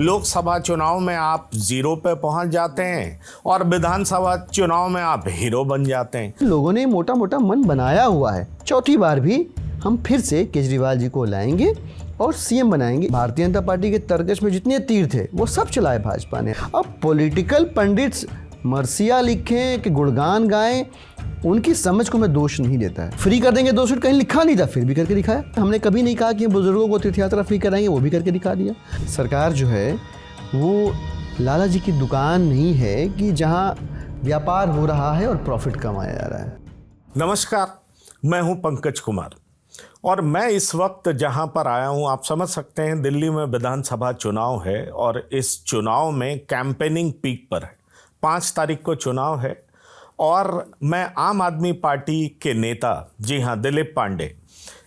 लोकसभा चुनाव में आप जीरो पे पहुंच जाते हैं और विधानसभा चुनाव में आप हीरो बन जाते हैं। लोगों ने मोटा मोटा मन बनाया हुआ है, चौथी बार भी हम फिर से केजरीवाल जी को लाएंगे और सीएम बनाएंगे। भारतीय जनता पार्टी के तरकश में जितने तीर थे वो सब चलाए भाजपा ने। अब पॉलिटिकल पंडित्स मरसिया लिखें कि गुणगान गाएं, उनकी समझ को मैं दोष नहीं देता है। फ्री कर देंगे 200 कहीं लिखा नहीं था, फिर भी करके दिखाया। हमने कभी नहीं कहा कि बुजुर्गों को तीर्थ यात्रा फ्री कराएंगे, वो भी करके दिखा दिया। सरकार जो है वो लाला जी की दुकान नहीं है कि जहां व्यापार हो रहा है और प्रॉफिट कमाया जा रहा है। नमस्कार, मैं हूं पंकज कुमार और मैं इस वक्त जहां पर आया हूं, आप समझ सकते हैं दिल्ली में विधानसभा चुनाव है और इस चुनाव में कैंपेनिंग पीक पर है। 5 तारीख को चुनाव है और मैं आम आदमी पार्टी के नेता, जी हाँ, दिलीप पांडे,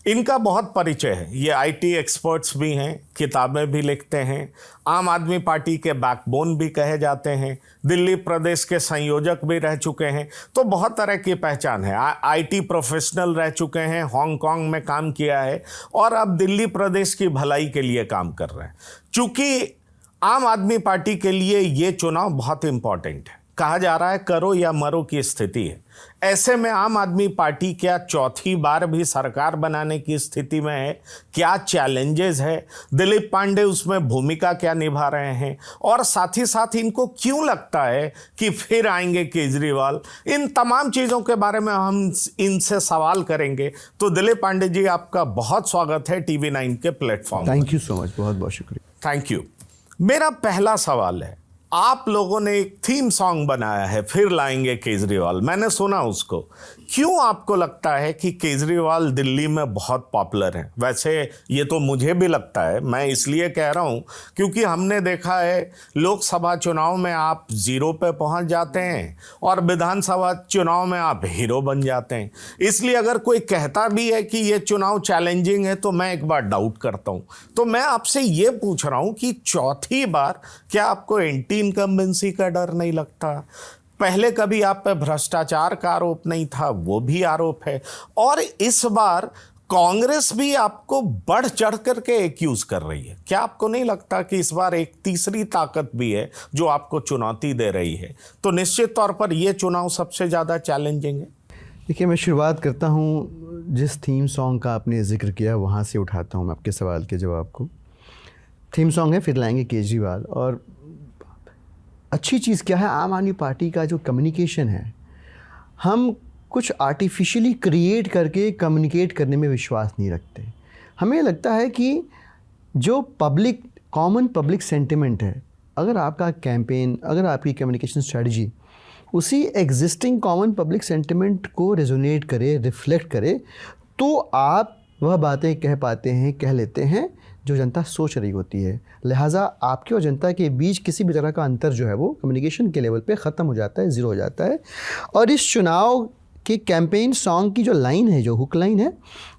इनका बहुत परिचय है। ये आईटी एक्सपर्ट्स भी हैं, किताबें भी लिखते हैं, आम आदमी पार्टी के बैकबोन भी कहे जाते हैं, दिल्ली प्रदेश के संयोजक भी रह चुके हैं, तो बहुत तरह की पहचान है। आईटी प्रोफेशनल रह चुके हैं, हांगकांग में काम किया है और अब दिल्ली प्रदेश की भलाई के लिए काम कर रहे हैं। चूँकि आम आदमी पार्टी के लिए ये चुनाव बहुत इम्पॉर्टेंट है, कहा जा रहा है करो या मरो की स्थिति है। ऐसे में आम आदमी पार्टी क्या चौथी बार भी सरकार बनाने की स्थिति में है? क्या चैलेंजेस है? दिलीप पांडे उसमें भूमिका क्या निभा रहे हैं? और साथ ही साथ इनको क्यों लगता है कि फिर आएंगे केजरीवाल? इन तमाम चीज़ों के बारे में हम इनसे सवाल करेंगे। तो दिलीप पांडे जी, आपका बहुत स्वागत है TV9 के platform. Thank you so much, बहुत बहुत शुक्रिया। Thank you. मेरा पहला सवाल है, आप लोगों ने एक थीम सॉन्ग बनाया है, फिर लाएंगे केजरीवाल। मैंने सुना उसको। क्यों आपको लगता है कि केजरीवाल दिल्ली में बहुत पॉपुलर हैं? वैसे ये तो मुझे भी लगता है, मैं इसलिए कह रहा हूँ क्योंकि हमने देखा है लोकसभा चुनाव में आप जीरो पे पहुँच जाते हैं और विधानसभा चुनाव में आप हीरो बन जाते हैं। इसलिए अगर कोई कहता भी है कि ये चुनाव चैलेंजिंग है तो मैं एक बार डाउट करता हूँ। तो मैं आपसे ये पूछ रहा हूँ कि चौथी बार क्या आपको एंटी इनकम्बेंसी का डर नहीं लगता? पहले कभी आप पे भ्रष्टाचार का आरोप नहीं था, वो भी आरोप है, और इस बार कांग्रेस भी आपको बढ़ चढ़ करके एक्यूज कर रही है। क्या आपको नहीं लगता कि इस बार एक तीसरी ताकत भी है जो आपको चुनौती दे रही है? तो निश्चित तौर पर यह चुनाव सबसे ज़्यादा चैलेंजिंग है। देखिए, मैं शुरुआत करता हूँ जिस थीम सॉन्ग का आपने जिक्र किया वहाँ से उठाता हूँ मैं आपके सवाल के जवाब को। थीम सॉन्ग है फिर लाएंगे केजरीवाल। और अच्छी चीज़ क्या है, आम आदमी पार्टी का जो कम्युनिकेशन है, हम कुछ आर्टिफिशियली क्रिएट करके कम्युनिकेट करने में विश्वास नहीं रखते। हमें लगता है कि जो पब्लिक कॉमन पब्लिक सेंटिमेंट है, अगर आपका कैंपेन, अगर आपकी कम्युनिकेशन स्ट्रेटजी उसी एग्जिस्टिंग कॉमन पब्लिक सेंटिमेंट को रेजोनेट करे, रिफ्लेक्ट करे, तो आप वह बातें कह पाते हैं, कह लेते हैं जो जनता सोच रही होती है। लिहाजा आपके और जनता के बीच किसी भी तरह का अंतर जो है वो कम्युनिकेशन के लेवल पे ख़त्म हो जाता है, ज़ीरो हो जाता है। और इस चुनाव के कैंपेन सॉन्ग की जो लाइन है, जो हुक लाइन है,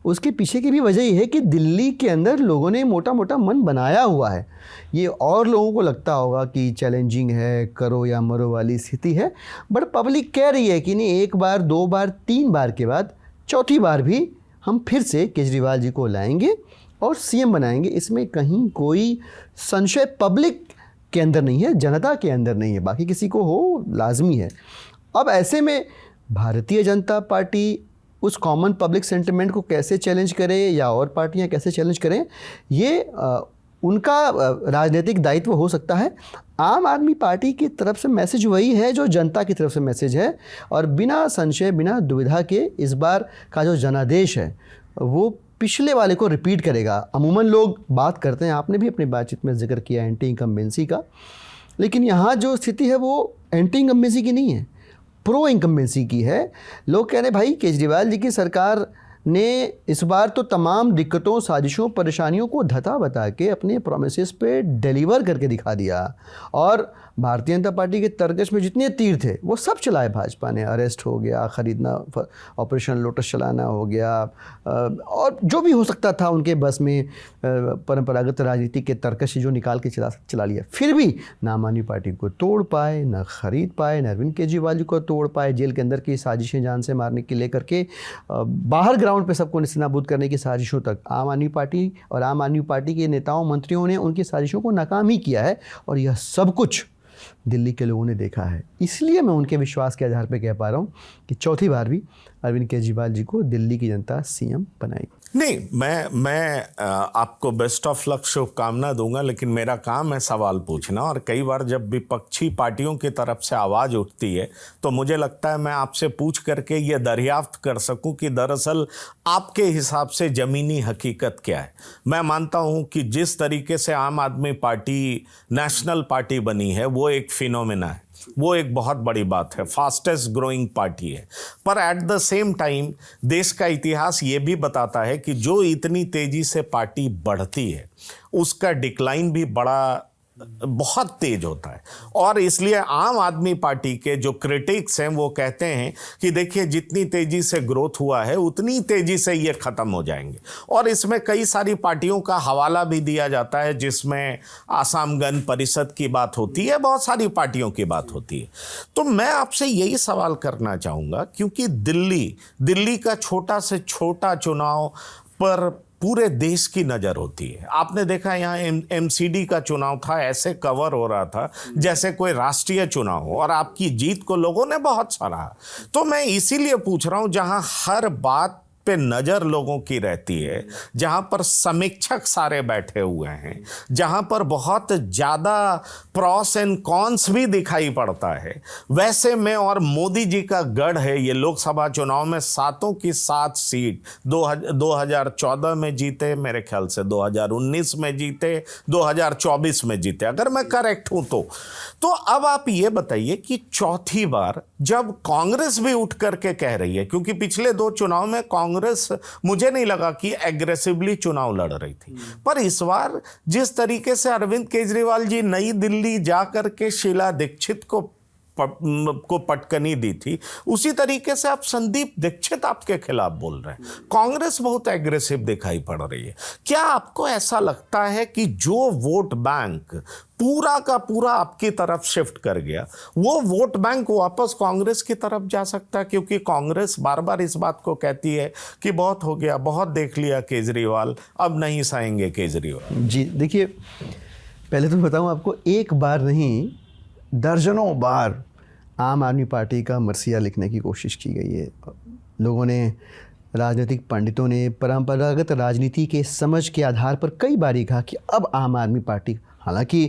उसके पीछे की भी वजह ये है कि दिल्ली के अंदर लोगों ने मोटा मोटा मन बनाया हुआ है। ये और लोगों को लगता होगा कि चैलेंजिंग है, करो या मरो वाली स्थिति है, बट पब्लिक कह रही है कि नहीं, एक बार, 2 बार, 3 बार के बाद चौथी बार भी हम फिर से केजरीवाल जी को लाएंगे और सीएम बनाएंगे। इसमें कहीं कोई संशय पब्लिक के अंदर नहीं है, जनता के अंदर नहीं है, बाकी किसी को हो लाजमी है। अब ऐसे में भारतीय जनता पार्टी उस कॉमन पब्लिक सेंटिमेंट को कैसे चैलेंज करे या और पार्टियां कैसे चैलेंज करें, ये उनका राजनीतिक दायित्व हो सकता है। आम आदमी पार्टी की तरफ से मैसेज वही है जो जनता की तरफ से मैसेज है, और बिना संशय, बिना दुविधा के इस बार का जो जनादेश है वो पिछले वाले को रिपीट करेगा। अमूमन लोग बात करते हैं, आपने भी अपनी बातचीत में जिक्र किया एंटी इनकम्बेंसी का, लेकिन यहाँ जो स्थिति है वो एंटी इनकम्बेंसी की नहीं है, प्रो इनकम्बेंसी की है। लोग कह रहे हैं भाई केजरीवाल जी की सरकार ने इस बार तो तमाम दिक्कतों, साजिशों, परेशानियों को धता बता के अपने प्रोमिसेस पे डिलीवर करके दिखा दिया, और भारतीय जनता पार्टी के तरकश में जितने तीर थे वो सब चलाए भाजपा ने। अरेस्ट हो गया, ख़रीदना, ऑपरेशन लोटस चलाना हो गया, और जो भी हो सकता था उनके बस में, परंपरागत राजनीति के तरकश जो निकाल के चला लिया। फिर भी ना आम आदमी पार्टी को तोड़ पाए, ना ख़रीद पाए, ना अरविंद केजरीवाल जी को तोड़ पाए। जेल के अंदर की साजिशें जान से मारने की लेकर के बाहर ग्राउंड पे सबको नेस्तनाबूद करने की साजिशों तक, आम आदमी पार्टी और आम आदमी पार्टी के नेताओं मंत्रियों ने उनकी साजिशों को नाकाम ही किया है, और यह सब कुछ दिल्ली के लोगों ने देखा है। इसलिए मैं उनके विश्वास के आधार पर कह पा रहा हूँ कि चौथी बार भी अरविंद केजरीवाल जी को दिल्ली की जनता सीएम बनाएगी। नहीं, मैं आपको बेस्ट ऑफ लक शुभकामना दूंगा, लेकिन मेरा काम है सवाल पूछना, और कई बार जब विपक्षी पार्टियों की तरफ से आवाज़ उठती है तो मुझे लगता है मैं आपसे पूछ करके ये दरियाफ्त कर सकूं कि दरअसल आपके हिसाब से ज़मीनी हकीकत क्या है। मैं मानता हूं कि जिस तरीके से आम आदमी पार्टी नेशनल पार्टी बनी है वो एक फिनोमेना है, वो एक बहुत बड़ी बात है, फास्टेस्ट ग्रोइंग पार्टी है। पर एट द सेम टाइम देश का इतिहास ये भी बताता है कि जो इतनी तेजी से पार्टी बढ़ती है उसका डिक्लाइन भी बहुत तेज होता है। और इसलिए आम आदमी पार्टी के जो क्रिटिक्स हैं वो कहते हैं कि देखिए जितनी तेजी से ग्रोथ हुआ है उतनी तेजी से ये ख़त्म हो जाएंगे। और इसमें कई सारी पार्टियों का हवाला भी दिया जाता है, जिसमें आसाम गण परिषद की बात होती है, बहुत सारी पार्टियों की बात होती है। तो मैं आपसे यही सवाल करना चाहूँगा, क्योंकि दिल्ली का छोटा से छोटा चुनाव पर पूरे देश की नज़र होती है। आपने देखा यहाँ एमसीडी का चुनाव था, ऐसे कवर हो रहा था जैसे कोई राष्ट्रीय चुनाव हो, और आपकी जीत को लोगों ने बहुत सराहा। तो मैं इसीलिए पूछ रहा हूँ, जहाँ हर बात पे नज़र लोगों की रहती है, जहाँ पर समीक्षक सारे बैठे हुए हैं, जहाँ पर बहुत ज़्यादा प्रॉस एंड कॉन्स भी दिखाई पड़ता है, वैसे में और मोदी जी का गढ़ है ये लोकसभा चुनाव में 7 की 7 सीट 2014 में जीते, मेरे ख्याल से 2019 में जीते, 2024 में जीते, अगर मैं करेक्ट हूँ तो अब आप ये बताइए कि चौथी बार जब कांग्रेस भी उठ करके कह रही है, क्योंकि पिछले 2 चुनाव में कांग्रेस मुझे नहीं लगा कि एग्रेसिवली चुनाव लड़ रही थी, पर इस बार जिस तरीके से अरविंद केजरीवाल जी नई दिल्ली जा करके शीला दीक्षित को पटकनी दी थी, उसी तरीके से आप संदीप दीक्षित आपके खिलाफ बोल रहे हैं। कांग्रेस बहुत एग्रेसिव दिखाई पड़ रही है। क्या आपको ऐसा लगता है कि जो वोट बैंक पूरा का पूरा आपकी तरफ शिफ्ट कर गया, वो वोट बैंक वापस कांग्रेस की तरफ जा सकता है? क्योंकि कांग्रेस बार बार इस बात को कहती है कि बहुत हो गया, बहुत देख लिया केजरीवाल, अब नहीं सहेंगे केजरीवाल। जी देखिए, पहले तो बताऊं आपको, एक बार नहीं दर्जनों बार आम आदमी पार्टी का मरसिया लिखने की कोशिश की गई है। लोगों ने, राजनीतिक पंडितों ने परंपरागत राजनीति के समझ के आधार पर कई बार कहा कि अब आम आदमी पार्टी, हालांकि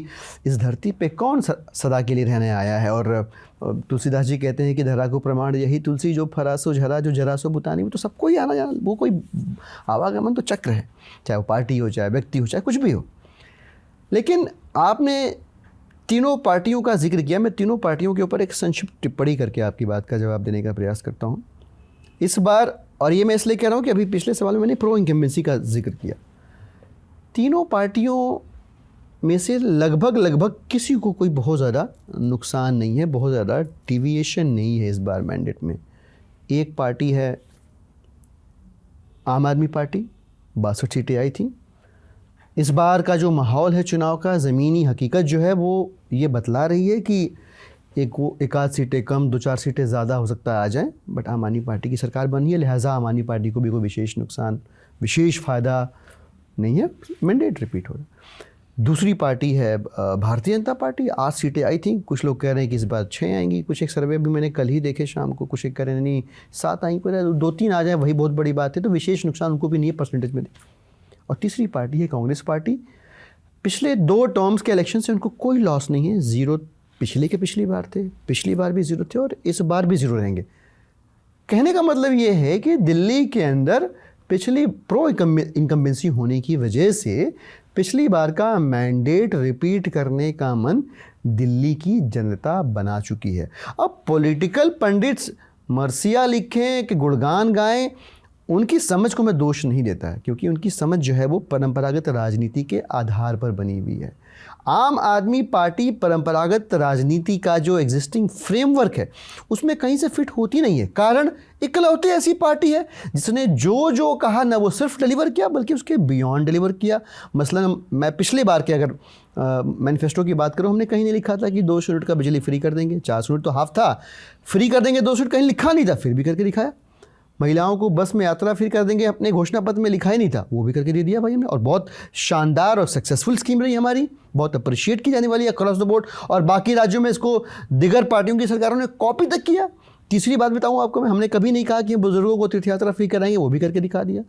इस धरती पे कौन सदा के लिए रहने आया है, और तुलसीदास जी कहते हैं कि धरा को प्रमाण यही तुलसी, जो फरा सो झरा, जो जरा सो बुतानी। वो तो सबको ही आना जाना, वो कोई आवागमन तो चक्र है, चाहे वो पार्टी हो, चाहे व्यक्ति हो, चाहे कुछ भी हो। लेकिन आपने तीनों पार्टियों का जिक्र किया, मैं तीनों पार्टियों के ऊपर एक संक्षिप्त टिप्पणी करके आपकी बात का जवाब देने का प्रयास करता हूँ इस बार। और ये मैं इसलिए कह रहा हूँ कि अभी पिछले सवाल में मैंने प्रो इनकम्बेंसी का जिक्र किया। तीनों पार्टियों में से लगभग किसी को कोई बहुत ज़्यादा नुकसान नहीं है, बहुत ज़्यादा डिविएशन नहीं है इस बार मैंडेट में। एक पार्टी है आम आदमी पार्टी, 62 सीटें आई थी। इस बार का जो माहौल है चुनाव का, ज़मीनी हकीकत जो है वो ये बतला रही है कि एक आध सीटें कम, 2-4 सीटें ज़्यादा हो सकता है आ जाएं, बट आम आदमी पार्टी की सरकार बनी है, लिहाजा आम आदमी पार्टी को भी कोई विशेष नुकसान, विशेष फ़ायदा नहीं है, मैंडेट रिपीट हो रहा है। दूसरी पार्टी है भारतीय जनता पार्टी, 8 सीटें आई थी। कुछ लोग कह रहे हैं कि इस बार 6 आएंगी, कुछ एक सर्वे भी मैंने कल ही देखे शाम को, कुछ एक कह रहे हैं नहीं 7 आएंगी, 2-3 आ जाए वही बहुत बड़ी बात है, तो विशेष नुकसान उनको भी नहीं है परसेंटेज में। और तीसरी पार्टी है कांग्रेस पार्टी। पिछले 2 टर्म्स के इलेक्शन से उनको कोई लॉस नहीं है, 0 पिछली बार थे, पिछली बार भी 0 थे और इस बार भी 0 रहेंगे। कहने का मतलब ये है कि दिल्ली के अंदर पिछली प्रो इनकम्बेंसी होने की वजह से पिछली बार का मैंडेट रिपीट करने का मन दिल्ली की जनता बना चुकी है। अब पॉलिटिकल पंडित्स मरसिया लिखें कि गुणगान गाएं, उनकी समझ को मैं दोष नहीं देता है, क्योंकि उनकी समझ जो है वो परंपरागत राजनीति के आधार पर बनी हुई है। आम आदमी पार्टी परंपरागत राजनीति का जो एग्जिस्टिंग फ्रेमवर्क है उसमें कहीं से फिट होती नहीं है। कारण इकलौती ऐसी पार्टी है जिसने जो कहा ना वो सिर्फ डिलीवर किया, बल्कि उसके बियॉन्ड डिलीवर किया। मसलन मैं पिछले बार के अगर मैनिफेस्टो की बात करूं, हमने कहीं नहीं लिखा था कि 200 यूनिट का बिजली फ्री कर देंगे, 400 यूनिट तो हाफ था, फ्री कर देंगे 200 यूनिट, कहीं लिखा नहीं था, फिर भी करके दिखाया। महिलाओं को बस में यात्रा फ्री कर देंगे, अपने घोषणा पत्र में लिखा ही नहीं था, वो भी करके दे दिया भाई हमने। और बहुत शानदार और सक्सेसफुल स्कीम रही हमारी, बहुत अप्रिशिएट की जाने वाली है अक्रॉस द बोर्ड। और बाकी राज्यों में इसको दिगर पार्टियों की सरकारों ने कॉपी तक किया। तीसरी बात बताऊं आपको मैं, हमने कभी नहीं कहा कि बुजुर्गों को तीर्थ यात्रा फ्री कराएंगे, वो भी करके दिखा दिया।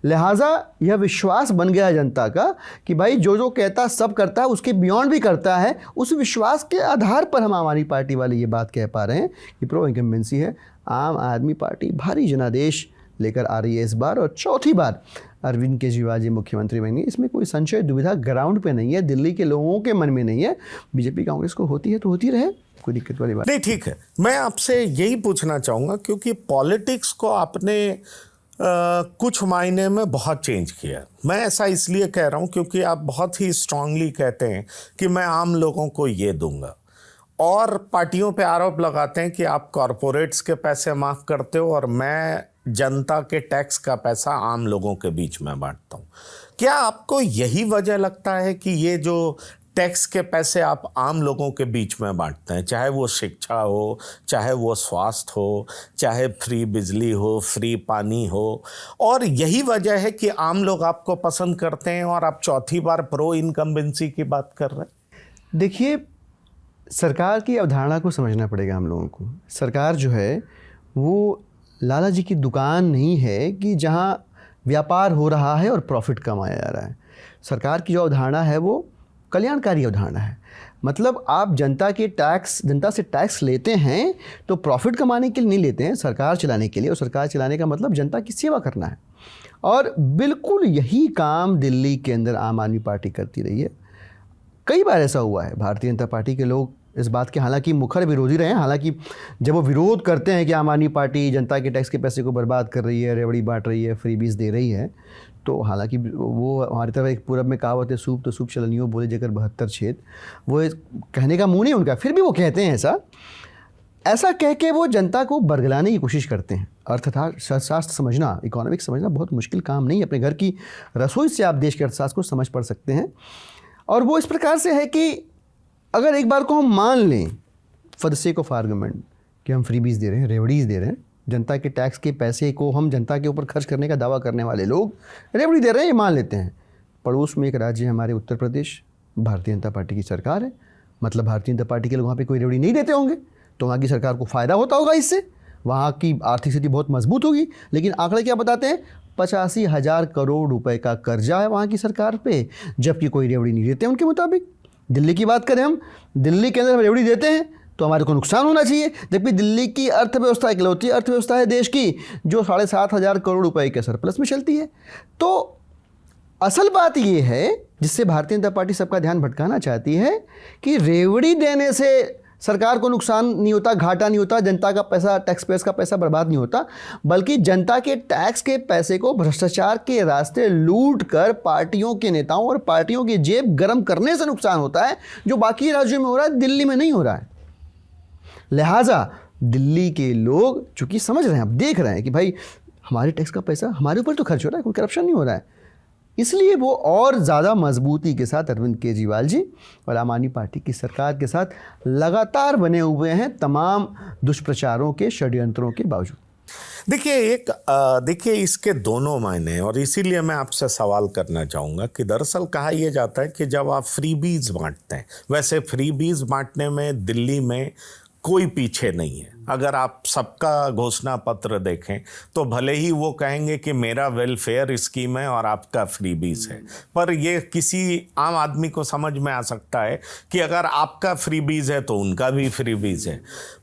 लिहाजा यह विश्वास बन गया जनता का कि भाई जो जो कहता सब करता है, उसके बियॉन्ड भी करता है। उस विश्वास के आधार पर हम हमारी पार्टी वाले ये बात कह पा रहे हैं कि प्रो इनकम्बेंसी है। आम आदमी पार्टी भारी जनादेश लेकर आ रही है इस बार, और चौथी बार अरविंद केजरीवाल जी मुख्यमंत्री बनेंगे। इसमें कोई संशय दुविधा ग्राउंड पे नहीं है, दिल्ली के लोगों के मन में नहीं है। बीजेपी कांग्रेस को होती है तो होती रहे, कोई दिक्कत वाली बात नहीं। ठीक है, मैं आपसे यही पूछना चाहूँगा क्योंकि पॉलिटिक्स को आपने कुछ मायने में बहुत चेंज किया। मैं ऐसा इसलिए कह रहा हूँ क्योंकि आप बहुत ही स्ट्रांगली कहते हैं कि मैं आम लोगों को ये दूंगा, और पार्टियों पे आरोप लगाते हैं कि आप कॉरपोरेट्स के पैसे माफ़ करते हो और मैं जनता के टैक्स का पैसा आम लोगों के बीच में बांटता हूँ। क्या आपको यही वजह लगता है कि ये जो टैक्स के पैसे आप आम लोगों के बीच में बांटते हैं, चाहे वो शिक्षा हो, चाहे वो स्वास्थ्य हो, चाहे फ्री बिजली हो, फ्री पानी हो, और यही वजह है कि आम लोग आपको पसंद करते हैं और आप चौथी बार प्रो इनकम्बेंसी की बात कर रहे हैं? देखिए, सरकार की अवधारणा को समझना पड़ेगा हम लोगों को। सरकार जो है वो लाला जी की दुकान नहीं है कि जहाँ व्यापार हो रहा है और प्रॉफिट कमाया जा रहा है। सरकार की जो अवधारणा है वो कल्याणकारी अवधारणा है। मतलब आप जनता से टैक्स लेते हैं तो प्रॉफिट कमाने के लिए नहीं लेते हैं, सरकार चलाने के लिए। और सरकार चलाने का मतलब जनता की सेवा करना है। और बिल्कुल यही काम दिल्ली के अंदर आम आदमी पार्टी करती रही है। कई बार ऐसा हुआ है, भारतीय जनता पार्टी के लोग इस बात के हालांकि मुखर विरोधी रहे हैं। हालांकि जब वो विरोध करते हैं कि आम आदमी पार्टी जनता के टैक्स के पैसे को बर्बाद कर रही है, रेवड़ी बांट रही है, फ्रीबीज दे रही है, तो हालांकि वो हमारी तरफ एक पूरब में कहावत है, सूप तो सूप चलनियो बोले जकर 72 छेद। वो कहने का मुँह नहीं उनका, फिर भी वो कहते हैं ऐसा कह के वो जनता को बरगलाने की कोशिश करते हैं। अर्थशास्त्र समझना, इकोनॉमिक्स समझना बहुत मुश्किल काम नहीं है। अपने घर की रसोई से आप देश के अर्थशास्त्र को समझ पढ़ सकते हैं। और वो इस प्रकार से है कि अगर एक बार को हम मान लें for the sake of argument कि हम फ्रीबीज दे रहे हैं, रेवड़ीज दे रहे हैं, जनता के टैक्स के पैसे को हम जनता के ऊपर खर्च करने का दावा करने वाले लोग रेवड़ी दे रहे हैं, ये मान लेते हैं। पड़ोस में एक राज्य है हमारे उत्तर प्रदेश, भारतीय जनता पार्टी की सरकार है। मतलब भारतीय जनता पार्टी के लोग वहाँ पे कोई रेवड़ी नहीं देते होंगे, तो वहाँ की सरकार को फ़ायदा होता होगा इससे, वहाँ की आर्थिक स्थिति बहुत मजबूत होगी। लेकिन आंकड़े क्या बताते हैं? 85,000 करोड़ रुपए का कर्जा है वहाँ की सरकार पे, जबकि कोई रेवड़ी नहीं देते उनके मुताबिक। दिल्ली की बात करें हम, दिल्ली के अंदर हम रेवड़ी देते हैं तो हमारे को नुकसान होना चाहिए, जबकि दिल्ली की अर्थव्यवस्था इकलौती अर्थव्यवस्था है देश की जो 7,500 करोड़ रुपए के सरप्लस में चलती है। तो असल बात ये है जिससे भारतीय जनता पार्टी सबका ध्यान भटकाना चाहती है कि रेवड़ी देने से सरकार को नुकसान नहीं होता, घाटा नहीं होता, जनता का पैसा, टैक्स पेयर्स का पैसा बर्बाद नहीं होता, बल्कि जनता के टैक्स के पैसे को भ्रष्टाचार के रास्ते लूट कर पार्टियों के नेताओं और पार्टियों की जेब गर्म करने से नुकसान होता है, जो बाकी राज्यों में हो रहा है, दिल्ली में नहीं हो रहा है। लिहाजा दिल्ली के लोग चूंकि समझ रहे हैं, अब देख रहे हैं कि भाई हमारे टैक्स का पैसा हमारे ऊपर तो खर्च हो रहा है, कोई करप्शन नहीं हो रहा है, इसलिए वो और ज़्यादा मजबूती के साथ अरविंद केजरीवाल जी और आम आदमी पार्टी की सरकार के साथ लगातार बने हुए हैं, तमाम दुष्प्रचारों के, षड्यंत्रों के बावजूद। देखिए इसके दोनों मायने हैं, और इसीलिए मैं आपसे सवाल करना चाहूँगा कि दरअसल कहा यह जाता है कि जब आप फ्रीबीज बांटते हैं, वैसे फ्रीबीज बांटने में दिल्ली में कोई पीछे नहीं है। अगर आप सबका घोषणा पत्र देखें तो भले ही वो कहेंगे कि मेरा वेलफेयर स्कीम है और आपका फ्रीबीज है, पर ये किसी आम आदमी को समझ में आ सकता है कि अगर आपका फ्रीबीज है तो उनका भी फ्रीबीज है।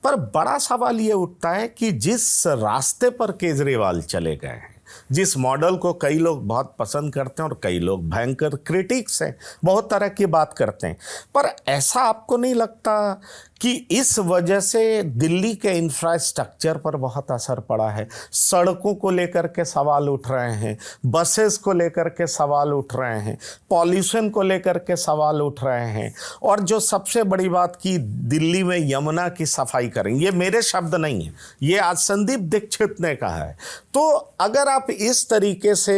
पर बड़ा सवाल ये उठता है कि जिस रास्ते पर केजरीवाल चले गए हैं, जिस मॉडल को कई लोग बहुत पसंद करते हैं और कई लोग भयंकर क्रिटिक्स हैं, बहुत तरह की बात करते हैं, पर ऐसा आपको नहीं लगता कि इस वजह से दिल्ली के इंफ्रास्ट्रक्चर पर बहुत असर पड़ा है? सड़कों को लेकर के सवाल उठ रहे हैं, बसेस को लेकर के सवाल उठ रहे हैं, पॉल्यूशन को लेकर के सवाल उठ रहे हैं, और जो सबसे बड़ी बात की दिल्ली में यमुना की सफाई करेंगे, ये मेरे शब्द नहीं है, ये आज संदीप दीक्षित ने कहा है। तो अगर आप आप इस तरीके से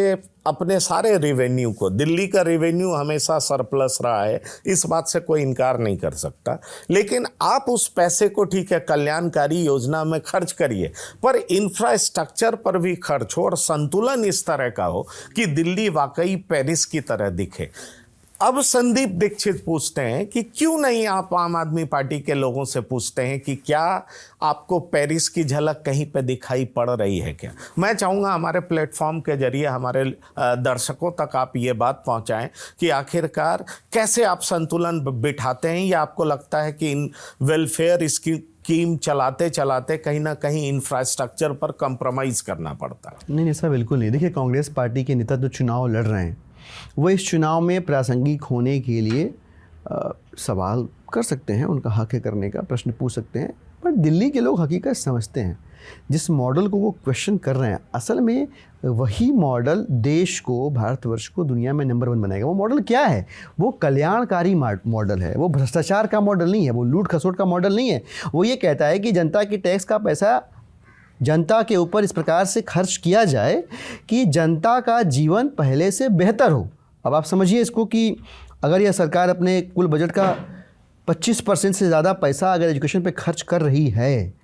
अपने सारे रेवेन्यू को, दिल्ली का रेवेन्यू हमेशा सरप्लस रहा है, इस बात से कोई इनकार नहीं कर सकता, लेकिन आप उस पैसे को ठीक है कल्याणकारी योजना में खर्च करिए, पर इंफ्रास्ट्रक्चर पर भी खर्च हो और संतुलन इस तरह का हो कि दिल्ली वाकई पेरिस की तरह दिखे। अब संदीप दीक्षित पूछते हैं कि क्यों नहीं आप आम आदमी पार्टी के लोगों से पूछते हैं कि क्या आपको पेरिस की झलक कहीं पे दिखाई पड़ रही है क्या? मैं चाहूँगा हमारे प्लेटफॉर्म के जरिए हमारे दर्शकों तक आप ये बात पहुँचाएं कि आखिरकार कैसे आप संतुलन बिठाते हैं, या आपको लगता है कि इन वेलफेयर स्कीम चलाते चलाते कहीं ना कहीं इंफ्रास्ट्रक्चर पर कंप्रोमाइज़ करना पड़ता है? नहीं, ऐसा बिल्कुल नहीं। देखिए, कांग्रेस पार्टी के नेता जो चुनाव लड़ रहे हैं वो इस चुनाव में प्रासंगिक होने के लिए सवाल कर सकते हैं, उनका हक है करने का, प्रश्न पूछ सकते हैं, पर दिल्ली के लोग हकीकत समझते हैं। जिस मॉडल को वो क्वेश्चन कर रहे हैं, असल में वही मॉडल देश को, भारतवर्ष को दुनिया में नंबर 1 बनाएगा। वो मॉडल क्या है? वो कल्याणकारी मॉडल है, वो भ्रष्टाचार का मॉडल नहीं है, वो लूट खसोट का मॉडल नहीं है। वो ये कहता है कि जनता के टैक्स का पैसा जनता के ऊपर इस प्रकार से खर्च किया जाए कि जनता का जीवन पहले से बेहतर हो। अब आप समझिए इसको कि अगर यह सरकार अपने कुल बजट का 25% से ज़्यादा पैसा अगर एजुकेशन पे खर्च कर रही है,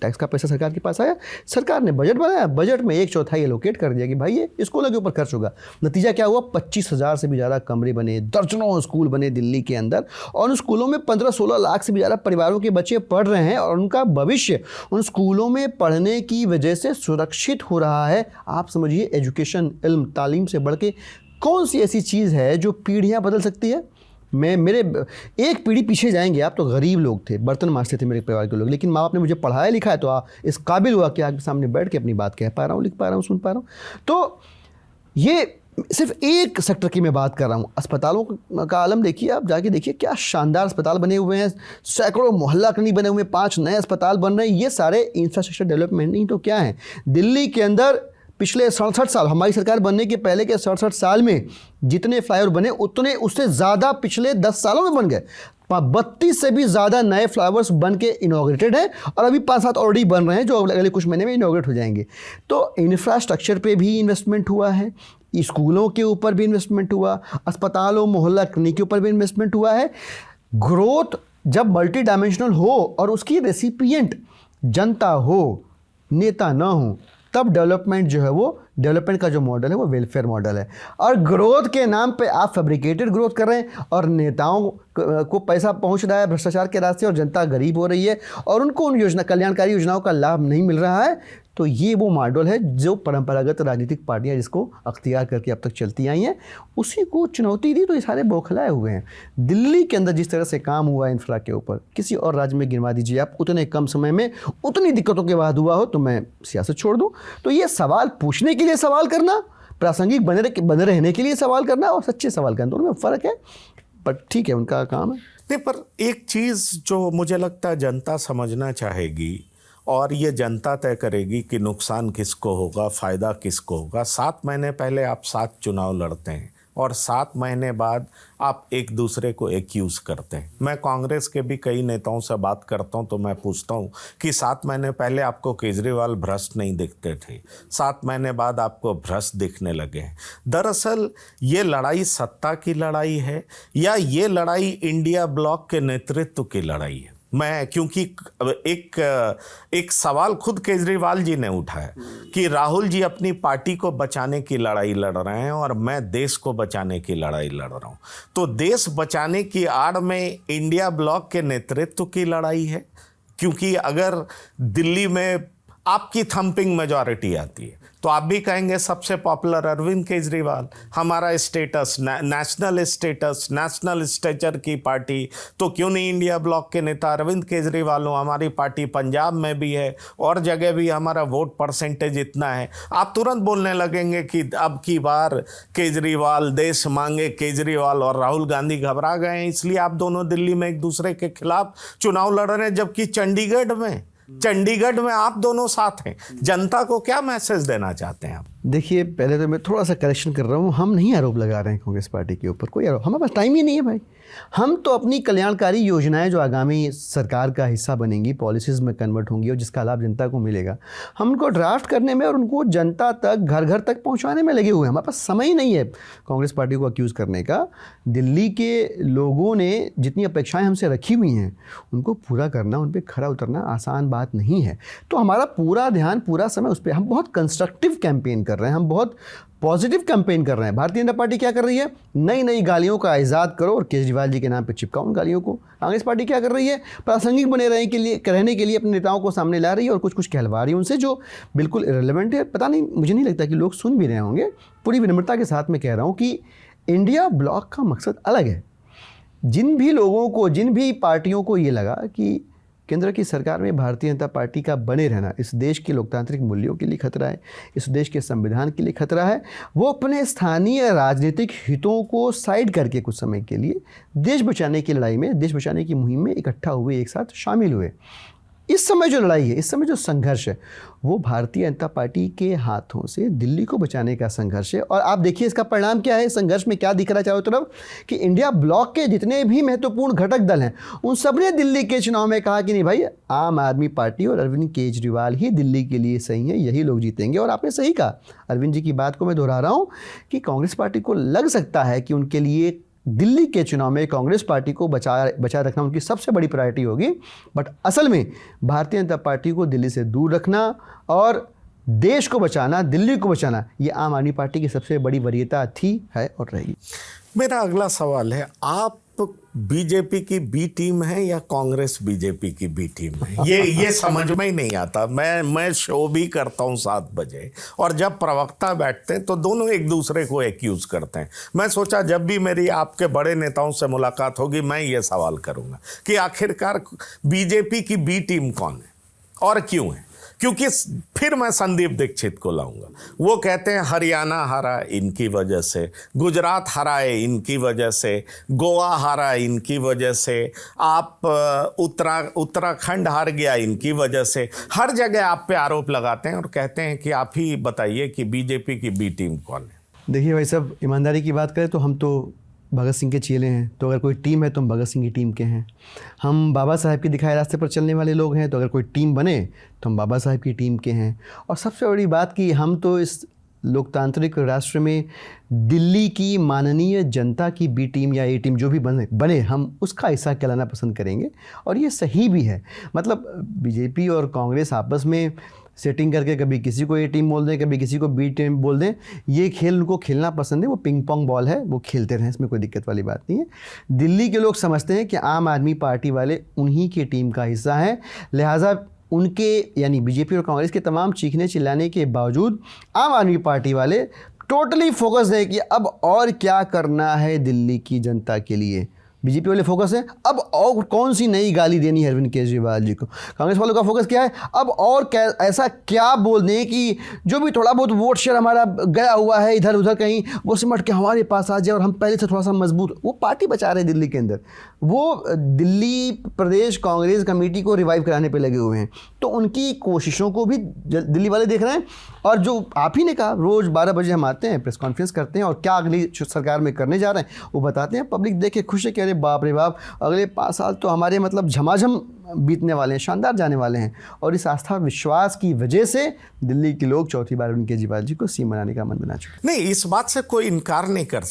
टैक्स का पैसा सरकार के पास आया, सरकार ने बजट बनाया, बजट में 1/4 एलोकेट कर दिया कि भाई ये स्कूलों के ऊपर खर्च होगा। नतीजा क्या हुआ? 25,000 से भी ज़्यादा कमरे बने, दर्जनों स्कूल बने दिल्ली के अंदर, और उन स्कूलों में 15-16 लाख से भी ज़्यादा परिवारों के बच्चे पढ़ रहे हैं और उनका भविष्य उन स्कूलों में पढ़ने की वजह से सुरक्षित हो रहा है। आप समझिए, एजुकेशन, इल्म, तालीम से बढ़ के कौन सी ऐसी चीज़ है जो पीढ़ियाँ बदल सकती है? मेरे एक पीढ़ी पीछे जाएंगे आप, तो गरीब लोग थे, बर्तन मांजते थे मेरे परिवार के लोग, लेकिन माँ बाप ने मुझे पढ़ाया लिखा है तो इस काबिल हुआ कि आपके सामने बैठ के अपनी बात कह पा रहा हूँ, लिख पा रहा हूँ, सुन पा रहा हूँ। तो ये सिर्फ एक सेक्टर की मैं बात कर रहा हूँ। अस्पतालों का आलम देखिए, आप जाके देखिए क्या शानदार अस्पताल बने हुए हैं, सैकड़ों मोहल्ला क्लिनिक बने हुए हैं, 5 नए अस्पताल बन रहे हैं। ये सारे इंफ्रास्ट्रक्चर डेवलपमेंट नहीं तो क्या है? दिल्ली के अंदर पिछले 67 साल, हमारी सरकार बनने के पहले के 67 साल में जितने फ्लाईओवर बने, उतने उससे ज़्यादा पिछले 10 सालों में बन गए। 32 से भी ज़्यादा नए फ्लाईओवर्स बन के इनॉग्रेटेड हैं, और अभी 5-7 ऑलरेडी बन रहे हैं जो अगले कुछ महीने में इनॉग्रेट हो जाएंगे। तो इंफ्रास्ट्रक्चर पे भी इन्वेस्टमेंट हुआ है, स्कूलों के ऊपर भी इन्वेस्टमेंट हुआ, अस्पतालों, मोहल्ला क्लिनिक के ऊपर भी इन्वेस्टमेंट हुआ है। ग्रोथ जब मल्टी डायमेंशनल हो और उसकी रेसिपिएंट जनता हो, नेता ना हो, तब डेवलपमेंट जो है, वो डेवलपमेंट का जो मॉडल है वो वेलफेयर मॉडल है। और ग्रोथ के नाम पे आप फैब्रिकेटेड ग्रोथ कर रहे हैं और नेताओं को पैसा पहुंच रहा है भ्रष्टाचार के रास्ते, और जनता गरीब हो रही है और उनको उन कल्याणकारी योजनाओं का लाभ नहीं मिल रहा है। तो ये वो मॉडल है जो परंपरागत राजनीतिक पार्टियां जिसको अख्तियार करके अब तक चलती आई हैं, उसी को चुनौती दी तो ये सारे बौखलाए हुए हैं। दिल्ली के अंदर जिस तरह से काम हुआ है इंफ्रा के ऊपर, किसी और राज्य में गिनवा दीजिए आप, उतने कम समय में उतनी दिक्कतों के बाद हुआ हो, तो मैं सियासत छोड़ दूँ। तो ये सवाल पूछने के लिए सवाल करना, प्रासंगिक बने रहने के लिए सवाल करना, और सच्चे सवाल करना, दोनों में फ़र्क है, पर ठीक है, उनका काम है। नहीं, पर एक चीज़ जो मुझे लगता है जनता समझना चाहेगी, और ये जनता तय करेगी कि नुकसान किसको होगा, फ़ायदा किसको होगा। 7 महीने पहले आप 7 चुनाव लड़ते हैं और 7 महीने बाद आप एक दूसरे को एक्यूज़ करते हैं। मैं कांग्रेस के भी कई नेताओं से बात करता हूं तो मैं पूछता हूं कि 7 महीने पहले आपको केजरीवाल भ्रष्ट नहीं दिखते थे, 7 महीने बाद आपको भ्रष्ट दिखने लगे हैं। दरअसल ये लड़ाई सत्ता की लड़ाई है या ये लड़ाई इंडिया ब्लॉक के नेतृत्व की लड़ाई है? मैं क्योंकि एक सवाल खुद केजरीवाल जी ने उठाया कि राहुल जी अपनी पार्टी को बचाने की लड़ाई लड़ रहे हैं और मैं देश को बचाने की लड़ाई लड़ रहा हूं। तो देश बचाने की आड़ में इंडिया ब्लॉक के नेतृत्व की लड़ाई है, क्योंकि अगर दिल्ली में आपकी थंपिंग मेजॉरिटी आती है तो आप भी कहेंगे सबसे पॉपुलर अरविंद केजरीवाल, हमारा status national status, national stature की पार्टी, तो क्यों नहीं इंडिया ब्लॉक के नेता अरविंद केजरीवाल हो। हमारी पार्टी पंजाब में भी है और जगह भी हमारा वोट परसेंटेज इतना है। आप तुरंत बोलने लगेंगे कि अब की बार केजरीवाल, देश मांगे केजरीवाल, और राहुल गांधी घबरा गए हैं इसलिए आप दोनों दिल्ली में एक दूसरे के खिलाफ चुनाव लड़ रहे हैं। जबकि चंडीगढ़ में चंडीगढ़ में आप दोनों साथ हैं, जनता को क्या मैसेज देना चाहते हैं आप? देखिए, पहले तो मैं थोड़ा सा करेक्शन कर रहा हूँ, हम नहीं आरोप लगा रहे हैं कांग्रेस पार्टी के ऊपर, कोई आरोप, हमारे पास टाइम ही नहीं है भाई। हम तो अपनी कल्याणकारी योजनाएं जो आगामी सरकार का हिस्सा बनेंगी, पॉलिसीज़ में कन्वर्ट होंगी और जिसका लाभ जनता को मिलेगा, हम उनको ड्राफ्ट करने में और उनको जनता तक, घर घर तक पहुंचाने में लगे हुए हैं। हमारे पास समय ही नहीं है कांग्रेस पार्टी को अक्यूज़ करने का। दिल्ली के लोगों ने जितनी अपेक्षाएं हमसे रखी हुई हैं उनको पूरा करना, उन पर खरा उतरना आसान बात नहीं है। तो हमारा पूरा ध्यान, पूरा समय उस पर, हम बहुत कंस्ट्रक्टिव कैंपेन कर रहे हैं, हम बहुत पॉजिटिव कैंपेन कर रहे हैं। भारतीय जनता पार्टी क्या कर रही है? नई नई गालियों का इजाद करो और केजरीवाल जी के नाम पे चिपकाओ उन गालियों को। कांग्रेस पार्टी क्या कर रही है? प्रासंगिक बने रहने के लिए अपने नेताओं को सामने ला रही है और कुछ कुछ कहलवा रही है उनसे जो बिल्कुल इरेलेवेंट है। पता नहीं, मुझे नहीं लगता कि लोग सुन भी रहे होंगे। पूरी विनम्रता के साथ मैं कह रहा हूँ कि इंडिया ब्लॉक का मकसद अलग है। जिन भी लोगों को, जिन भी पार्टियों को ये लगा कि केंद्र की सरकार में भारतीय जनता पार्टी का बने रहना इस देश के लोकतांत्रिक मूल्यों के लिए खतरा है, इस देश के संविधान के लिए खतरा है, वो अपने स्थानीय राजनीतिक हितों को साइड करके कुछ समय के लिए देश बचाने की लड़ाई में, देश बचाने की मुहिम में इकट्ठा हुए, एक साथ शामिल हुए। इस समय जो लड़ाई है, इस समय जो संघर्ष है, वो भारतीय जनता पार्टी के हाथों से दिल्ली को बचाने का संघर्ष है। और आप देखिए इसका परिणाम क्या है, संघर्ष में क्या दिख रहा है चारों तरफ, कि इंडिया ब्लॉक के जितने भी महत्वपूर्ण घटक दल हैं उन सब ने दिल्ली के चुनाव में कहा कि नहीं भाई, आम आदमी पार्टी और अरविंद केजरीवाल ही दिल्ली के लिए सही है, यही लोग जीतेंगे। और आपने सही कहा, अरविंद जी की बात को मैं दोहरा रहा हूँ कि कांग्रेस पार्टी को लग सकता है कि उनके लिए दिल्ली के चुनाव में कांग्रेस पार्टी को बचाए रखना उनकी सबसे बड़ी प्रायोरिटी होगी। बट असल में भारतीय जनता पार्टी को दिल्ली से दूर रखना और देश को बचाना, दिल्ली को बचाना, ये आम आदमी पार्टी की सबसे बड़ी वरीयता थी, है और रहेगी। मेरा अगला सवाल है, आप बीजेपी की बी टीम है या कांग्रेस बीजेपी की बी टीम है? ये समझ में ही नहीं आता। मैं शो भी करता हूँ 7 बजे और जब प्रवक्ता बैठते हैं तो दोनों एक दूसरे को एक्यूज करते हैं। मैं सोचा जब भी मेरी आपके बड़े नेताओं से मुलाकात होगी मैं ये सवाल करूँगा कि आखिरकार बीजेपी की बी टीम कौन है और क्यों है? क्योंकि फिर मैं संदीप दीक्षित को लाऊंगा। वो कहते हैं हरियाणा हारा इनकी वजह से, गुजरात हारा है इनकी वजह से, गोवा हारा है इनकी वजह से, आप उत्तराखंड हार गया इनकी वजह से। हर जगह आप पे आरोप लगाते हैं और कहते हैं कि आप ही बताइए कि बीजेपी की बी टीम कौन है? देखिए भाई साहब, ईमानदारी की बात करें तो हम तो भगत सिंह के चेले हैं, तो अगर कोई टीम है तो हम भगत सिंह की टीम के हैं। हम बाबा साहब के दिखाए रास्ते पर चलने वाले लोग हैं, तो अगर कोई टीम बने तो हम बाबा साहब की टीम के हैं। और सबसे बड़ी बात कि हम तो इस लोकतांत्रिक राष्ट्र में दिल्ली की माननीय जनता की बी टीम या ए टीम जो भी बने हम उसका हिस्सा कहलाना पसंद करेंगे। और ये सही भी है। मतलब बीजेपी और कांग्रेस आपस में सेटिंग करके कभी किसी को ए टीम बोल दें, कभी किसी को बी टीम बोल दें, ये खेल उनको खेलना पसंद है। वो पिंग पोंग बॉल है, वो खेलते रहें, इसमें कोई दिक्कत वाली बात नहीं है। दिल्ली के लोग समझते हैं कि आम आदमी पार्टी वाले उन्हीं की टीम का हिस्सा हैं, लिहाजा उनके यानी बीजेपी और कांग्रेस के तमाम चीखने चिल्लाने के बावजूद आम आदमी पार्टी वाले टोटली फोकस है कि अब और क्या करना है दिल्ली की जनता के लिए। बीजेपी वाले फोकस है अब और कौन सी नई गाली देनी है अरविंद केजरीवाल जी को। कांग्रेस वालों का फोकस क्या है, अब और ऐसा क्या बोल दें कि जो भी थोड़ा बहुत वोट शेयर हमारा गया हुआ है इधर उधर कहीं, वो सिमट के हमारे पास आ जाए और हम पहले से थोड़ा सा मजबूत। वो पार्टी बचा रहे हैं दिल्ली के अंदर, वो दिल्ली प्रदेश कांग्रेस कमेटी को रिवाइव कराने पे लगे हुए हैं। तो उनकी कोशिशों को भी दिल्ली वाले देख रहे हैं। और जो आप ही ने कहा, रोज़ 12 बजे हम आते हैं, प्रेस कॉन्फ्रेंस करते हैं और क्या अगली सरकार में करने जा रहे हैं वो बताते हैं। पब्लिक देख के खुश है कि अरे बाप रे बाप, अगले 5 साल तो हमारे मतलब झमाझम बीतने वाले हैं, शानदार जाने वाले हैं। और इस आस्था और विश्वास की वजह से दिल्ली के लोग चौथी बार अरविंद केजरीवाल जी को सीएम बनाने का मन बना चुके। नहीं, इस बात से कोई इनकार नहीं कर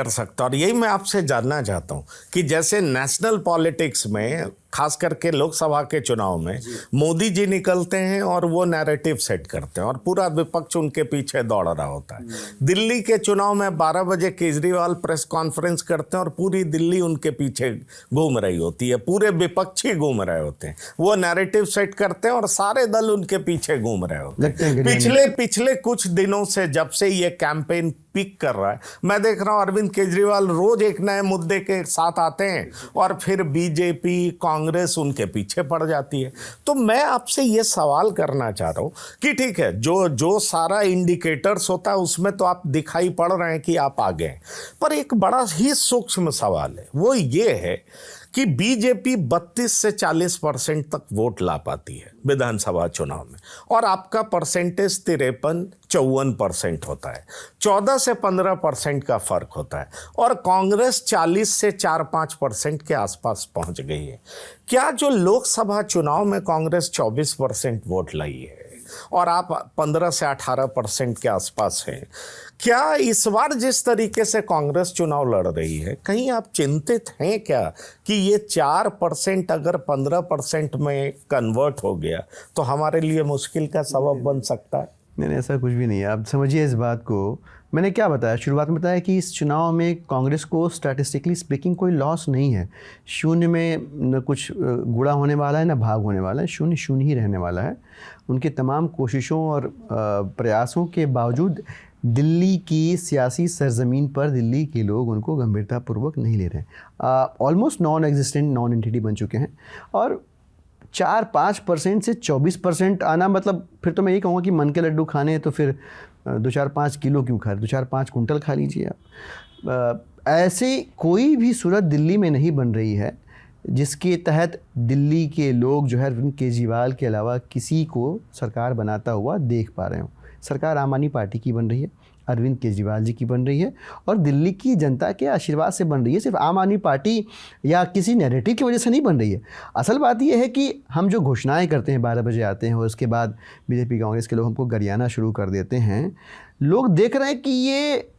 सकता। और यही मैं आपसे जानना चाहता हूं कि जैसे नेशनल पॉलिटिक्स में, खास करके लोकसभा के चुनाव में, मोदी जी निकलते हैं और वो नैरेटिव सेट करते हैं और पूरा विपक्ष उनके पीछे दौड़ रहा होता है। दिल्ली के चुनाव में 12 बजे केजरीवाल प्रेस कॉन्फ्रेंस करते हैं और पूरी दिल्ली उनके पीछे घूम रही होती है, पूरे विपक्षी घूम रहे होते हैं। वो नैरेटिव सेट करते हैं और सारे दल उनके पीछे घूम रहे होते हैं। पिछले कुछ दिनों से जब से ये कैंपेन पीक कर रहा है, मैं देख रहा हूं अरविंद केजरीवाल रोज एक नए मुद्दे के साथ आते हैं और फिर बीजेपी कांग्रेस उनके पीछे पड़ जाती है। तो मैं आपसे ये सवाल करना चाह रहा हूं कि ठीक है, जो सारा इंडिकेटर्स होता है उसमें तो आप दिखाई पड़ रहे हैं कि आप आगे हैं, पर एक बड़ा ही सूक्ष्म सवाल है, वो ये है कि बीजेपी 32 से 40% तक वोट ला पाती है विधानसभा चुनाव में, और आपका परसेंटेज 53-54% होता है, 14 से 15% का फर्क होता है, और कांग्रेस 40 से 4-5% के आसपास पहुंच गई है। क्या जो लोकसभा चुनाव में कांग्रेस 24% वोट लाई है और आप 15 से 18% के आसपास हैं, क्या इस बार जिस तरीके से कांग्रेस चुनाव लड़ रही है, कहीं आप चिंतित हैं क्या कि ये 4% अगर 15% में कन्वर्ट हो गया तो हमारे लिए मुश्किल का सबब बन सकता है? नहीं, ऐसा कुछ भी नहीं है। आप समझिए इस बात को। मैंने क्या बताया, शुरुआत में बताया कि इस चुनाव में कांग्रेस को स्टैटिस्टिकली स्पीकिंग कोई लॉस नहीं है। शून्य में न कुछ गुणा होने वाला है न भाग होने वाला है, शून्य शून्य ही रहने वाला है। उनके तमाम कोशिशों और प्रयासों के बावजूद दिल्ली की सियासी सरजमीन पर दिल्ली के लोग उनको गंभीरतापूर्वक नहीं ले रहे हैं। Almost non existent, non entity बन चुके हैं। और 4-5% से 24% आना, मतलब फिर तो मैं ये कहूँगा कि मन के लड्डू खाने हैं तो फिर 2-4-5 किलो क्यों खा रहे, 2-4-5 कुंटल खा लीजिए आप। ऐसे कोई भी सूरत दिल्ली में नहीं बन रही है जिसके तहत दिल्ली के लोग जो है अरविंद केजरीवाल के अलावा किसी को सरकार बनाता हुआ देख पा रहे हो। सरकार आम आदमी पार्टी की बन रही है, अरविंद केजरीवाल जी की बन रही है, और दिल्ली की जनता के आशीर्वाद से बन रही है। सिर्फ आम आदमी पार्टी या किसी नैरेटिव की वजह से नहीं बन रही है। असल बात यह है कि हम जो घोषणाएं करते हैं, 12 बजे आते हैं और उसके बाद बीजेपी कांग्रेस के लोग हमको गरियाना शुरू कर देते हैं। लोग देख रहे हैं कि ये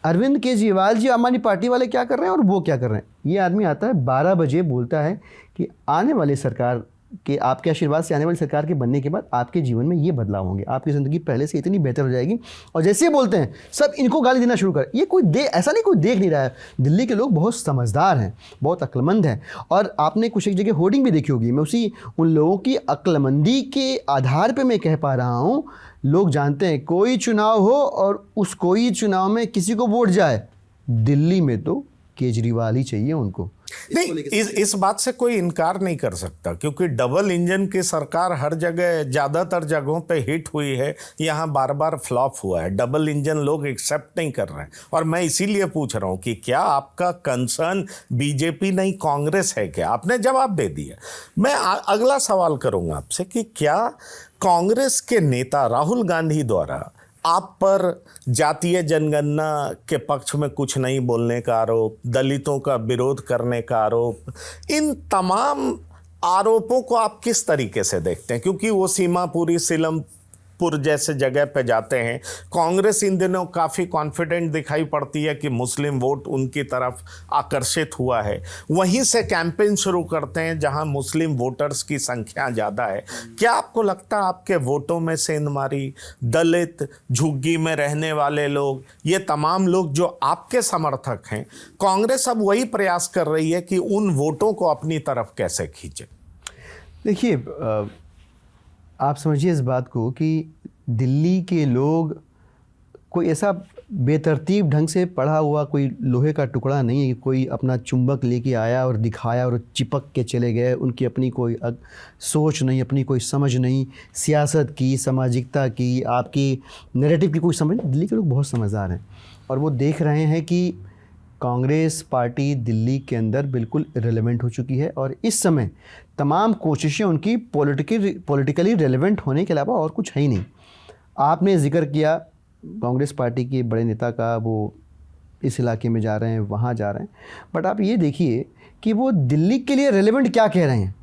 अरविंद केजरीवाल जी आम आदमी पार्टी वाले क्या कर रहे हैं और वो क्या कर रहे हैं। ये आदमी आता है 12 बजे, बोलता है कि आने वाली सरकार के, आपके आशीर्वाद से आने वाली सरकार के बनने के बाद आपके जीवन में ये बदलाव होंगे, आपकी ज़िंदगी पहले से इतनी बेहतर हो जाएगी। और जैसे ये बोलते हैं सब इनको गाली देना शुरू कर। ये कोई ऐसा नहीं कोई देख नहीं रहा है। दिल्ली के लोग बहुत समझदार हैं, बहुत अक्लमंद हैं। और आपने कुछ एक जगह होर्डिंग भी देखी होगी, मैं उसी उन लोगों की अक्लमंदी के आधार पर मैं कह पा रहा हूँ। लोग जानते हैं कोई चुनाव हो और उस कोई चुनाव में किसी को वोट जाए, दिल्ली में तो केजरीवाल ही चाहिए उनको। नहीं, इस बात से कोई इनकार नहीं कर सकता, क्योंकि डबल इंजन की सरकार हर जगह, ज़्यादातर जगहों पे हिट हुई है, यहाँ बार बार फ्लॉप हुआ है। डबल इंजन लोग एक्सेप्ट नहीं कर रहे हैं। और मैं इसीलिए पूछ रहा हूँ कि क्या आपका कंसर्न बीजेपी नहीं कांग्रेस है क्या? आपने जवाब दे दिया। मैं अगला सवाल करूँगा आपसे कि क्या कांग्रेस के नेता राहुल गांधी द्वारा आप पर जातीय जनगणना के पक्ष में कुछ नहीं बोलने का आरोप, दलितों का विरोध करने का आरोप, इन तमाम आरोपों को आप किस तरीके से देखते हैं? क्योंकि वो सीमापुरी, सीलमपुर जैसे जगह पे जाते हैं। कांग्रेस इन दिनों काफ़ी कॉन्फिडेंट दिखाई पड़ती है कि मुस्लिम वोट उनकी तरफ आकर्षित हुआ है। वहीं से कैंपेन शुरू करते हैं जहां मुस्लिम वोटर्स की संख्या ज़्यादा है। क्या आपको लगता है आपके वोटों में सेंधमारी, दलित, झुग्गी में रहने वाले लोग, ये तमाम लोग जो आपके समर्थक हैं, कांग्रेस अब वही प्रयास कर रही है कि उन वोटों को अपनी तरफ कैसे खींचे? देखिए, आप समझिए इस बात को कि दिल्ली के लोग कोई ऐसा बेतरतीब ढंग से पढ़ा हुआ कोई लोहे का टुकड़ा नहीं है कि कोई अपना चुंबक लेके आया और दिखाया और चिपक के चले गए। उनकी अपनी कोई सोच नहीं, अपनी कोई समझ नहीं, सियासत की, सामाजिकता की, आपकी नैरेटिव की कोई समझ। दिल्ली के लोग बहुत समझदार हैं और वो देख रहे हैं कि कांग्रेस पार्टी दिल्ली के अंदर बिल्कुल इरेलेवेंट हो चुकी है और इस समय तमाम कोशिशें उनकी पॉलिटिकली रेलेवेंट होने के अलावा और कुछ है ही नहीं। आपने जिक्र किया कांग्रेस पार्टी के बड़े नेता का, वो इस इलाके में जा रहे हैं, वहाँ जा रहे हैं, बट आप ये देखिए कि वो दिल्ली के लिए रेलेवेंट क्या कह रहे हैं।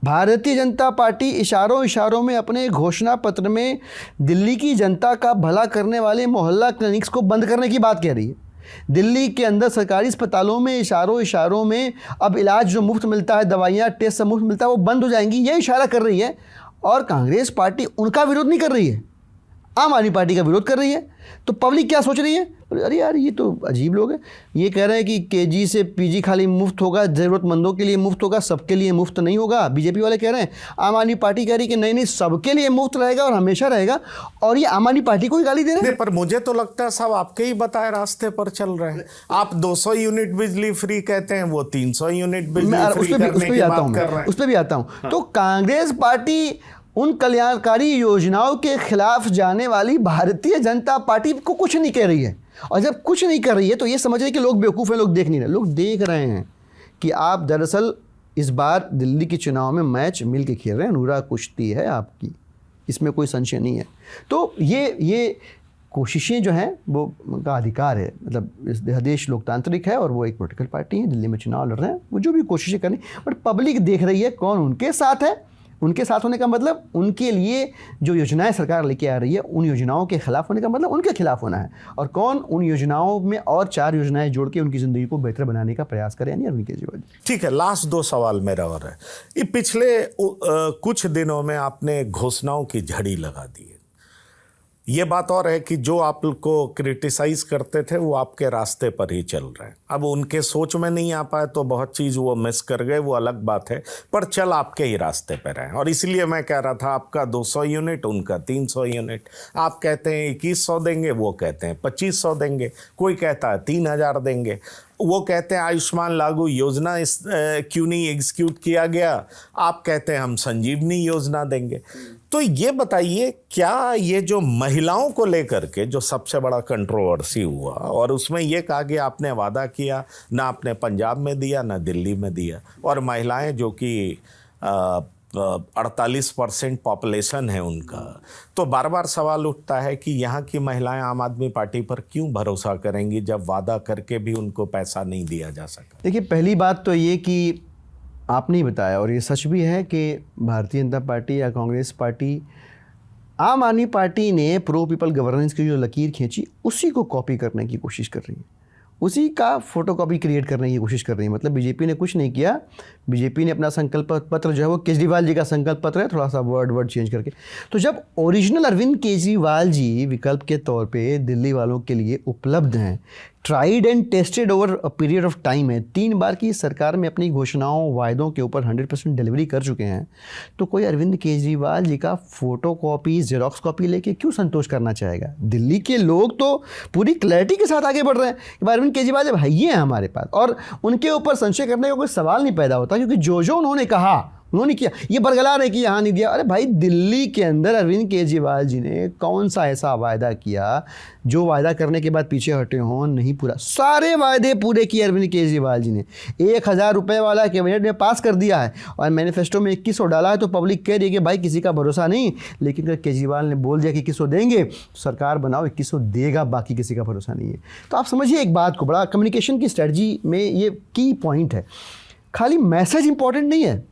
भारतीय जनता पार्टी इशारों में अपने घोषणा पत्र में दिल्ली की जनता का भला करने वाले मोहल्ला क्लिनिक्स को बंद करने की बात कह रही है। दिल्ली के अंदर सरकारी अस्पतालों में इशारों में अब इलाज जो मुफ्त मिलता है, दवाइयाँ, टेस्ट सब मुफ्त मिलता है, वो बंद हो जाएंगी, ये इशारा कर रही है। और कांग्रेस पार्टी उनका विरोध नहीं कर रही है, आम आदमी पार्टी का विरोध कर रही है। तो पब्लिक क्या सोच रही है? अरे यार, ये तो अजीब लोग हैं। ये कह रहे हैं कि केजी से पीजी खाली मुफ्त होगा, ज़रूरतमंदों के लिए मुफ्त होगा, सबके लिए मुफ्त नहीं होगा। बीजेपी वाले कह रहे हैं, आम आदमी पार्टी कह रही है कि नहीं सबके लिए मुफ्त रहेगा और हमेशा रहेगा, और ये आम आदमी पार्टी को ही गाली दे रहे हैं। पर मुझे तो लगता है सब आपके ही बताए रास्ते पर चल रहे हैं। आप 200 यूनिट बिजली फ्री कहते हैं, वो 300 यूनिट बिजली फ्री करने की बात कर रहे हैं। उस पर भी आता हूँ। तो कांग्रेस पार्टी उन कल्याणकारी योजनाओं के खिलाफ जाने वाली भारतीय जनता पार्टी को कुछ नहीं कह रही है। और जब कुछ नहीं कर रही है तो ये समझ रहे कि लोग बेवकूफ़ हैं, लोग देख नहीं रहे। लोग देख रहे हैं कि आप दरअसल इस बार दिल्ली के चुनाव में मैच मिल के खेल रहे हैं, अनुराग कुश्ती है आपकी, इसमें कोई संशय नहीं है। तो ये कोशिशें जो हैं वो उनका अधिकार है, मतलब इस देश लोकतांत्रिक है और वो एक पॉलिटिकल पार्टी है, दिल्ली में चुनाव लड़ रहे हैं, वो जो भी कोशिशें करें, बट पब्लिक देख रही है कौन उनके साथ है। उनके साथ होने का मतलब उनके लिए जो योजनाएं सरकार लेके आ रही है उन योजनाओं के खिलाफ होने का मतलब उनके खिलाफ होना है, और कौन उन योजनाओं में और 4 योजनाएं जोड़ के उनकी ज़िंदगी को बेहतर बनाने का प्रयास करे, यानी अरविंद केजरीवाल। ठीक है, लास्ट 2 सवाल मेरा और है। ये पिछले कुछ दिनों में आपने घोषणाओं की झड़ी लगा दी है। ये बात और है कि जो आपको क्रिटिसाइज करते थे वो आपके रास्ते पर ही चल रहे हैं। अब उनके सोच में नहीं आ पाए तो बहुत चीज़ वो मिस कर गए, वो अलग बात है, पर चल आपके ही रास्ते पर हैं। और इसलिए मैं कह रहा था, आपका 200 यूनिट, उनका 300 यूनिट। आप कहते हैं 2100 देंगे, वो कहते हैं 2500 देंगे, कोई कहता है 3000 देंगे, वो कहते हैं आयुष्मान लागू योजना क्यों नहीं एग्जीक्यूट किया गया, आप कहते हैं हम संजीवनी योजना देंगे। तो ये बताइए, क्या ये जो महिलाओं को लेकर के जो सबसे बड़ा कंट्रोवर्सी हुआ, और उसमें ये कहा कि आपने वादा किया, ना आपने पंजाब में दिया ना दिल्ली में दिया, और महिलाएं जो कि 48% पॉपुलेशन है उनका, तो बार बार सवाल उठता है कि यहाँ की महिलाएं आम आदमी पार्टी पर क्यों भरोसा करेंगी जब वादा करके भी उनको पैसा नहीं दिया जा सका। देखिए, पहली बात तो ये कि आपने ही बताया, और ये सच भी है कि भारतीय जनता पार्टी या कांग्रेस पार्टी, आम आदमी पार्टी ने प्रो पीपल गवर्नेंस की जो लकीर खींची उसी को कॉपी करने की कोशिश कर रही है, उसी का फोटोकॉपी क्रिएट करने की कोशिश कर रही है। मतलब बीजेपी ने कुछ नहीं किया, बीजेपी ने अपना संकल्प पत्र जो है वो केजरीवाल जी का संकल्प पत्र है, थोड़ा सा वर्ड चेंज करके। तो जब ओरिजिनल अरविंद केजरीवाल जी विकल्प के तौर पे दिल्ली वालों के लिए उपलब्ध हैं, tried and tested over a period of time है, 3 बार की सरकार में अपनी घोषणाओं वायदों के ऊपर 100% डिलीवरी कर चुके हैं, तो कोई अरविंद केजरीवाल जी का फोटो कॉपी, जेरोक्स कॉपी लेके क्यों संतोष करना चाहेगा। दिल्ली के लोग तो पूरी क्लैरिटी के साथ आगे बढ़ रहे हैं कि भाई अरविंद केजरीवाल जब है हमारे पास, और उनके ऊपर संशय करने का कोई सवाल नहीं पैदा होता, क्योंकि जो उन्होंने कहा उन्होंने किया। ये बरगला रहे कि यहाँ नहीं दिया, अरे भाई दिल्ली के अंदर अरविंद केजरीवाल जी ने कौन सा ऐसा वायदा किया जो वायदा करने के बाद पीछे हटे हों, नहीं पूरा, सारे वायदे पूरे किए अरविंद केजरीवाल जी ने। 1000 रुपये वाला कैबिनेट में पास कर दिया है, और मैनिफेस्टो में 2100 डाला है, तो पब्लिक कह रही है कि भाई किसी का भरोसा नहीं, लेकिन अगर केजरीवाल ने बोल दिया कि 2100 देंगे तो सरकार बनाओ, 2100 देगा, बाकी किसी का भरोसा नहीं है। तो आप समझिए एक बात को, बड़ा कम्युनिकेशन की स्ट्रेटजी में ये की पॉइंट है। खाली मैसेज इंपॉर्टेंट नहीं है,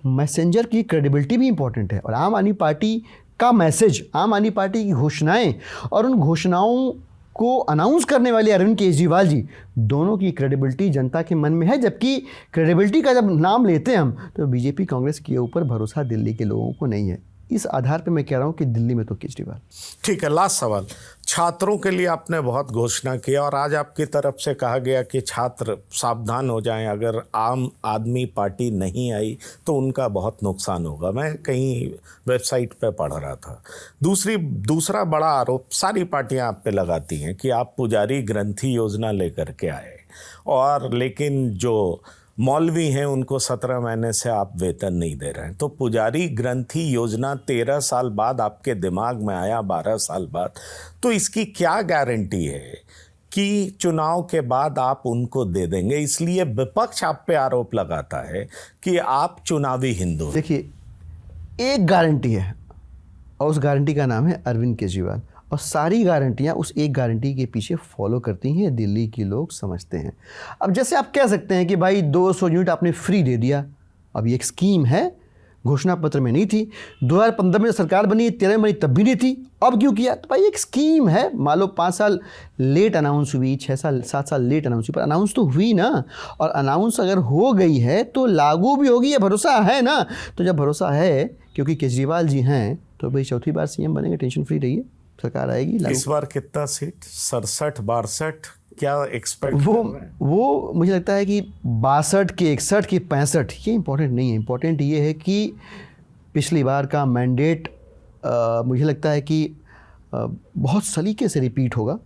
मैसेंजर की क्रेडिबिलिटी भी इंपॉर्टेंट है। और आम आदमी पार्टी का मैसेज, आम आदमी पार्टी की घोषणाएं और उन घोषणाओं को अनाउंस करने वाले अरविंद केजरीवाल जी, दोनों की क्रेडिबिलिटी जनता के मन में है। जबकि क्रेडिबिलिटी का जब नाम लेते हैं हम, तो बीजेपी कांग्रेस के ऊपर भरोसा दिल्ली के लोगों को नहीं है। इस आधार पे मैं कह रहा हूँ कि दिल्ली में तो केजरीवाल। ठीक है, लास्ट सवाल। छात्रों के लिए आपने बहुत घोषणा किया, और आज आपकी तरफ से कहा गया कि छात्र सावधान हो जाएं, अगर आम आदमी पार्टी नहीं आई तो उनका बहुत नुकसान होगा। मैं कहीं वेबसाइट पे पढ़ रहा था। दूसरा बड़ा आरोप सारी पार्टियां आप पे लगाती हैं कि आप पुजारी ग्रंथी योजना लेकर के आए, और लेकिन जो मौलवी हैं उनको 17 महीने से आप वेतन नहीं दे रहे हैं। तो पुजारी ग्रंथी योजना 13 साल बाद आपके दिमाग में आया, 12 साल बाद, तो इसकी क्या गारंटी है कि चुनाव के बाद आप उनको दे देंगे? इसलिए विपक्ष आप पे आरोप लगाता है कि आप चुनावी हिंदू। देखिए, एक गारंटी है, और उस गारंटी का नाम है अरविंद केजरीवाल, और सारी गारंटियां उस एक गारंटी के पीछे फॉलो करती हैं, दिल्ली के लोग समझते हैं। अब जैसे आप कह सकते हैं कि भाई 200 यूनिट आपने फ्री दे दिया, अब ये एक स्कीम है, घोषणा पत्र में नहीं थी। 2015 में सरकार बनी, 13 में बनी, तब भी नहीं थी, अब क्यों किया? तो भाई एक स्कीम है, मान लो 5 साल लेट अनाउंस हुई, 6 साल 7 साल लेट अनाउंस हुई, पर अनाउंस तो हुई ना, और अनाउंस अगर हो गई है तो लागू भी होगी, ये भरोसा है ना। तो जब भरोसा है, क्योंकि केजरीवाल जी हैं, तो भाई चौथी बार सीएम बनेंगे, टेंशन फ्री रहिए, सरकार आएगी। इस बार कितना सीट? 67, 62 क्या एक्सपेक्ट? वो मुझे लगता है कि 62 की 61 की 65, ये इंपॉर्टेंट नहीं है। इंपॉर्टेंट ये है कि पिछली बार का मैंडेट मुझे लगता है कि बहुत सलीके से रिपीट होगा,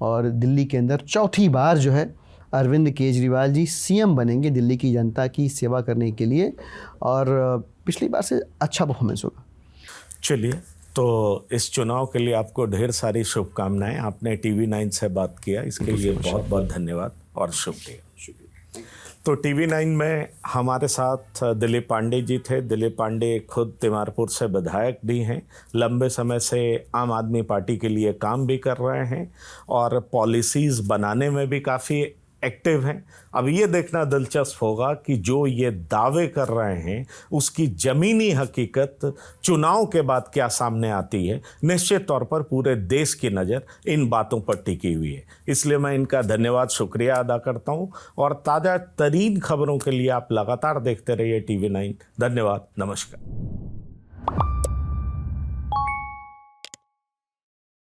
और दिल्ली के अंदर चौथी बार जो है अरविंद केजरीवाल जी सीएम बनेंगे दिल्ली की जनता की सेवा करने के लिए, और पिछली बार से अच्छा परफॉर्मेंस होगा। चलिए, तो इस चुनाव के लिए आपको ढेर सारी शुभकामनाएं। आपने TV9 से बात किया, इसके लिए बहुत बहुत धन्यवाद और शुक्रिया। तो टीवी 9 में हमारे साथ दिलीप पांडे जी थे। दिलीप पांडे खुद तिमारपुर से विधायक भी हैं, लंबे समय से आम आदमी पार्टी के लिए काम भी कर रहे हैं और पॉलिसीज़ बनाने में भी काफ़ी एक्टिव हैं। अब ये देखना दिलचस्प होगा कि जो ये दावे कर रहे हैं उसकी ज़मीनी हकीकत चुनाव के बाद क्या सामने आती है। निश्चित तौर पर पूरे देश की नज़र इन बातों पर टिकी हुई है, इसलिए मैं इनका धन्यवाद शुक्रिया अदा करता हूं और ताज़ा तरीन खबरों के लिए आप लगातार देखते रहिए टीवी 9। धन्यवाद, नमस्कार।